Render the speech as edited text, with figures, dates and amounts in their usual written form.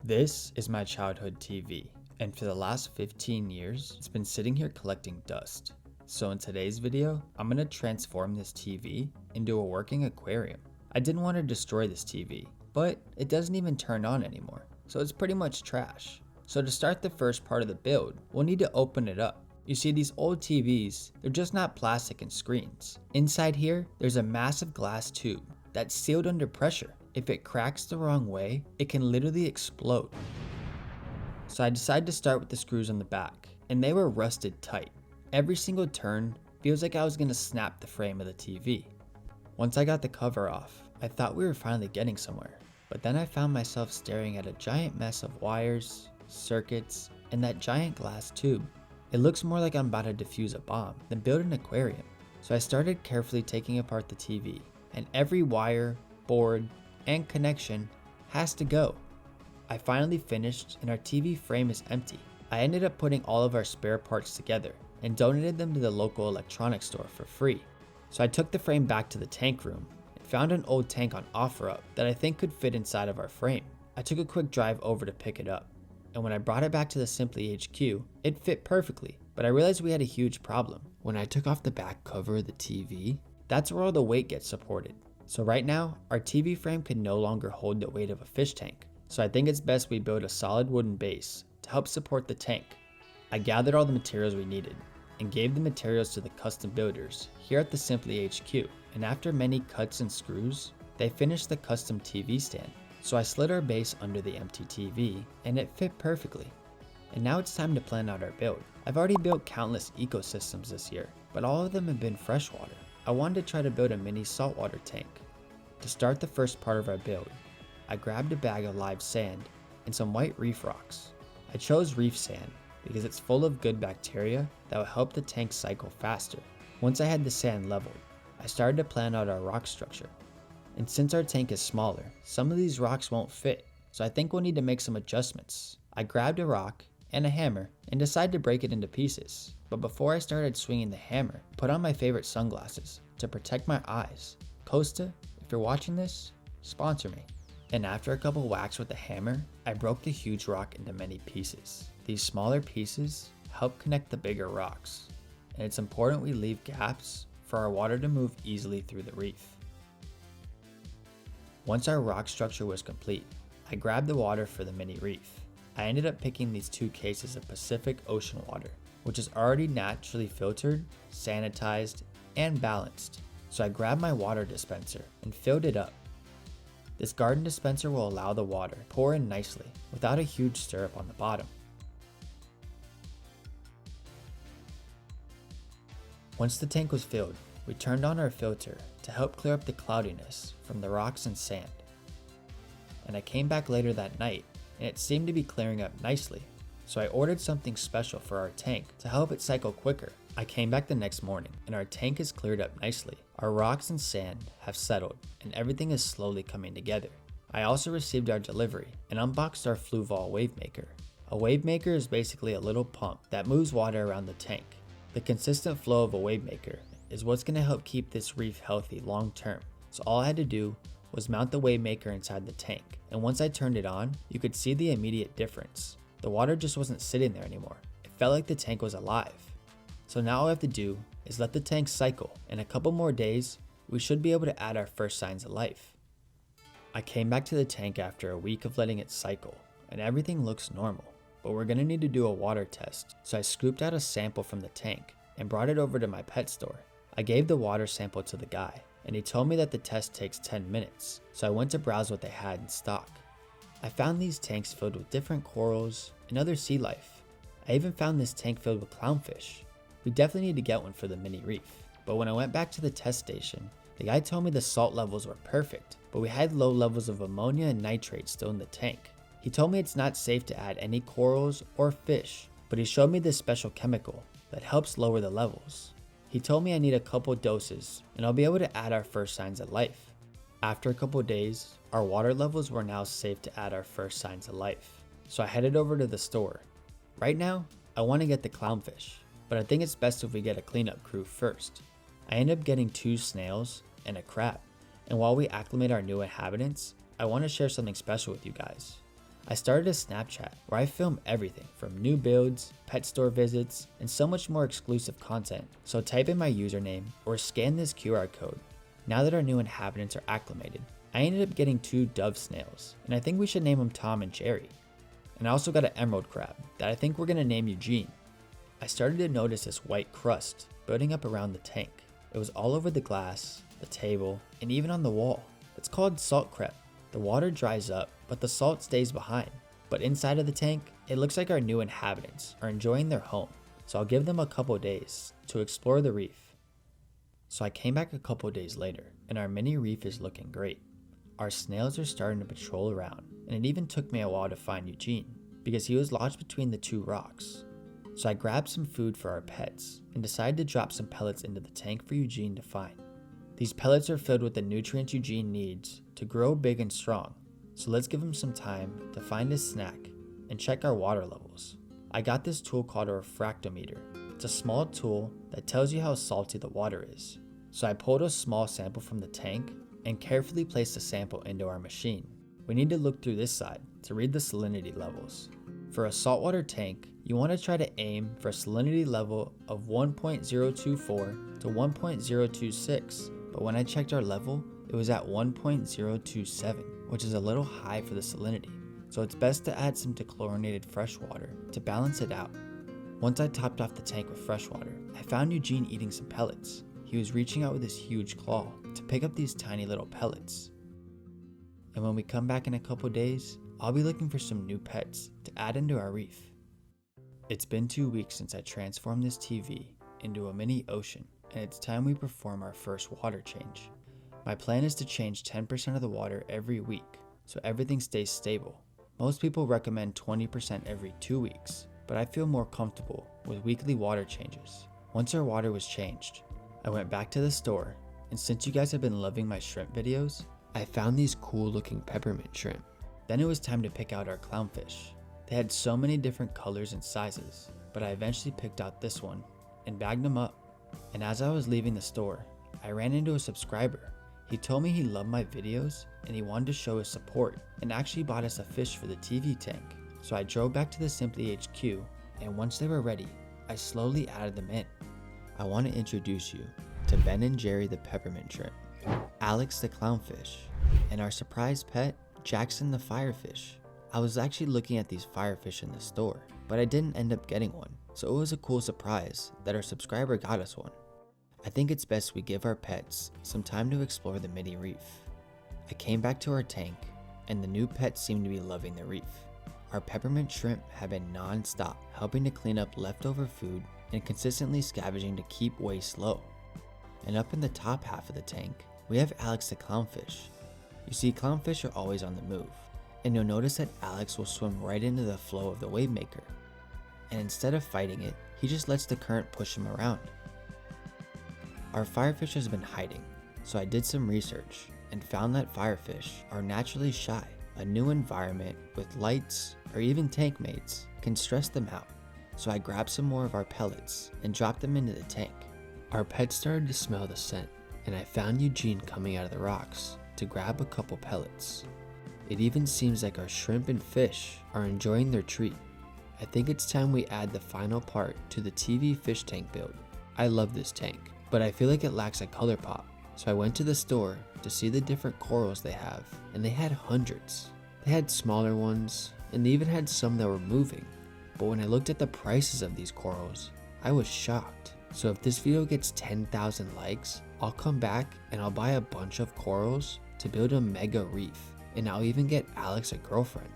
This is my childhood TV, and for the last 15 years, it's been sitting here collecting dust. So in today's video, I'm going to transform this TV into a working aquarium. I didn't want to destroy this TV, but it doesn't even turn on anymore, so it's pretty much trash. So to start the first part of the build, we'll need to open it up. You see, these old TVs, they're just not plastic and screens. Inside here, there's a massive glass tube that's sealed under pressure. If it cracks the wrong way, it can literally explode. So I decided to start with the screws on the back, and they were rusted tight. Every single turn feels like I was gonna snap the frame of the TV. Once I got the cover off, I thought we were finally getting somewhere, but then I found myself staring at a giant mess of wires, circuits, and that giant glass tube. It looks more like I'm about to defuse a bomb than build an aquarium. So I started carefully taking apart the TV, and every wire, board, and connection has to go. I finally finished and our TV frame is empty. I ended up putting all of our spare parts together and donated them to the local electronics store for free. So I took the frame back to the tank room and found an old tank on OfferUp that I think could fit inside of our frame. I took a quick drive over to pick it up, and when I brought it back to the Simply HQ, it fit perfectly, but I realized we had a huge problem. When I took off the back cover of the TV, that's where all the weight gets supported. So right now, our TV frame can no longer hold the weight of a fish tank. So I think it's best we build a solid wooden base to help support the tank. I gathered all the materials we needed and gave the materials to the custom builders here at the Simply HQ. And after many cuts and screws, they finished the custom TV stand. So I slid our base under the empty TV and it fit perfectly. And now it's time to plan out our build. I've already built countless ecosystems this year, but all of them have been freshwater. I wanted to try to build a mini saltwater tank. To start the first part of our build, I grabbed a bag of live sand and some white reef rocks. I chose reef sand because it's full of good bacteria that will help the tank cycle faster. Once I had the sand leveled, I started to plan out our rock structure. And since our tank is smaller, some of these rocks won't fit, so I think we'll need to make some adjustments. I grabbed a rock and a hammer and decided to break it into pieces. But before I started swinging the hammer, I put on my favorite sunglasses to protect my eyes. Costa, if you're watching this, sponsor me. And after a couple whacks with the hammer, I broke the huge rock into many pieces. These smaller pieces help connect the bigger rocks, and it's important we leave gaps for our water to move easily through the reef. Once our rock structure was complete, I grabbed the water for the mini reef. I ended up picking these 2 cases of Pacific Ocean water, which is already naturally filtered, sanitized, and balanced. So I grabbed my water dispenser and filled it up. This garden dispenser will allow the water to pour in nicely without a huge stirrup on the bottom. Once the tank was filled, we turned on our filter to help clear up the cloudiness from the rocks and sand. And I came back later that night and it seemed to be clearing up nicely. So I ordered something special for our tank to help it cycle quicker. I came back the next morning and our tank is cleared up nicely. Our rocks and sand have settled and everything is slowly coming together. I also received our delivery and unboxed our Fluval wave maker. A wave maker is basically a little pump that moves water around the tank. The consistent flow of a wave maker is what's going to help keep this reef healthy long term. So all I had to do was mount the wave maker inside the tank, and once I turned it on, you could see the immediate difference. The water just wasn't sitting there anymore. It felt like the tank was alive. So now all I have to do is let the tank cycle. In a couple more days, we should be able to add our first signs of life. I came back to the tank after a week of letting it cycle, and everything looks normal, but we're gonna need to do a water test. So I scooped out a sample from the tank and brought it over to my pet store. I gave the water sample to the guy, and he told me that the test takes 10 minutes, so I went to browse what they had in stock. I found these tanks filled with different corals and other sea life. I even found this tank filled with clownfish. We definitely need to get one for the mini reef. But when I went back to the test station, the guy told me the salt levels were perfect, but we had low levels of ammonia and nitrate still in the tank. He told me it's not safe to add any corals or fish, but he showed me this special chemical that helps lower the levels. He told me I need a couple doses and I'll be able to add our first signs of life. After a couple days, our water levels were now safe to add our first signs of life. So I headed over to the store. Right now, I want to get the clownfish, but I think it's best if we get a cleanup crew first. I ended up getting 2 snails and a crab, and while we acclimate our new inhabitants, I want to share something special with you guys. I started a Snapchat where I film everything from new builds, pet store visits, and so much more exclusive content. So type in my username or scan this QR code. Now that our new inhabitants are acclimated, I ended up getting 2 dove snails, and I think we should name them Tom and Jerry. And I also got an emerald crab that I think we're gonna name Eugene. I started to notice this white crust building up around the tank. It was all over the glass, the table, and even on the wall. It's called salt crepe. The water dries up, but the salt stays behind. But inside of the tank, it looks like our new inhabitants are enjoying their home. So I'll give them a couple days to explore the reef. So I came back a couple days later, and our mini reef is looking great. Our snails are starting to patrol around, and it even took me a while to find Eugene, because he was lodged between the 2 rocks. So I grabbed some food for our pets, and decided to drop some pellets into the tank for Eugene to find. These pellets are filled with the nutrients Eugene needs to grow big and strong, so let's give him some time to find his snack and check our water levels. I got this tool called a refractometer. It's a small tool that tells you how salty the water is. So I pulled a small sample from the tank and carefully placed the sample into our machine. We need to look through this side to read the salinity levels. For a saltwater tank, you want to try to aim for a salinity level of 1.024 to 1.026, but when I checked our level, it was at 1.027, which is a little high for the salinity, so it's best to add some dechlorinated fresh water to balance it out. Once I topped off the tank with fresh water, I found Eugene eating some pellets. He was reaching out with his huge claw to pick up these tiny little pellets. And when we come back in a couple days, I'll be looking for some new pets to add into our reef. It's been 2 weeks since I transformed this TV into a mini ocean, and it's time we perform our first water change. My plan is to change 10% of the water every week, so everything stays stable. Most people recommend 20% every 2 weeks, but I feel more comfortable with weekly water changes. Once our water was changed, I went back to the store, and since you guys have been loving my shrimp videos, I found these cool looking peppermint shrimp. Then it was time to pick out our clownfish. They had so many different colors and sizes, but I eventually picked out this one and bagged them up. And as I was leaving the store, I ran into a subscriber. He told me he loved my videos and he wanted to show his support and actually bought us a fish for the TV tank. So I drove back to the Simply HQ, and once they were ready, I slowly added them in. I want to introduce you to Ben and Jerry the peppermint shrimp, Alex the clownfish, and our surprise pet, Jackson the firefish. I was actually looking at these firefish in the store, but I didn't end up getting one, so it was a cool surprise that our subscriber got us one. I think it's best we give our pets some time to explore the mini reef. I came back to our tank, and the new pets seemed to be loving the reef. Our peppermint shrimp have been non-stop, helping to clean up leftover food and consistently scavenging to keep waste low. And up in the top half of the tank, we have Alex the clownfish. You see, clownfish are always on the move, and you'll notice that Alex will swim right into the flow of the wave maker. And instead of fighting it, he just lets the current push him around. Our firefish has been hiding, so I did some research and found that firefish are naturally shy. A new environment with lights or even tank mates can stress them out. So I grabbed some more of our pellets and dropped them into the tank. Our pets started to smell the scent, and I found Eugene coming out of the rocks to grab a couple pellets. It even seems like our shrimp and fish are enjoying their treat. I think it's time we add the final part to the TV fish tank build. I love this tank, but I feel like it lacks a color pop. So I went to the store to see the different corals they have, and they had hundreds. They had smaller ones, and they even had some that were moving. But when I looked at the prices of these corals, I was shocked. So if this video gets 10,000 likes, I'll come back and I'll buy a bunch of corals to build a mega reef. And I'll even get Alex a girlfriend.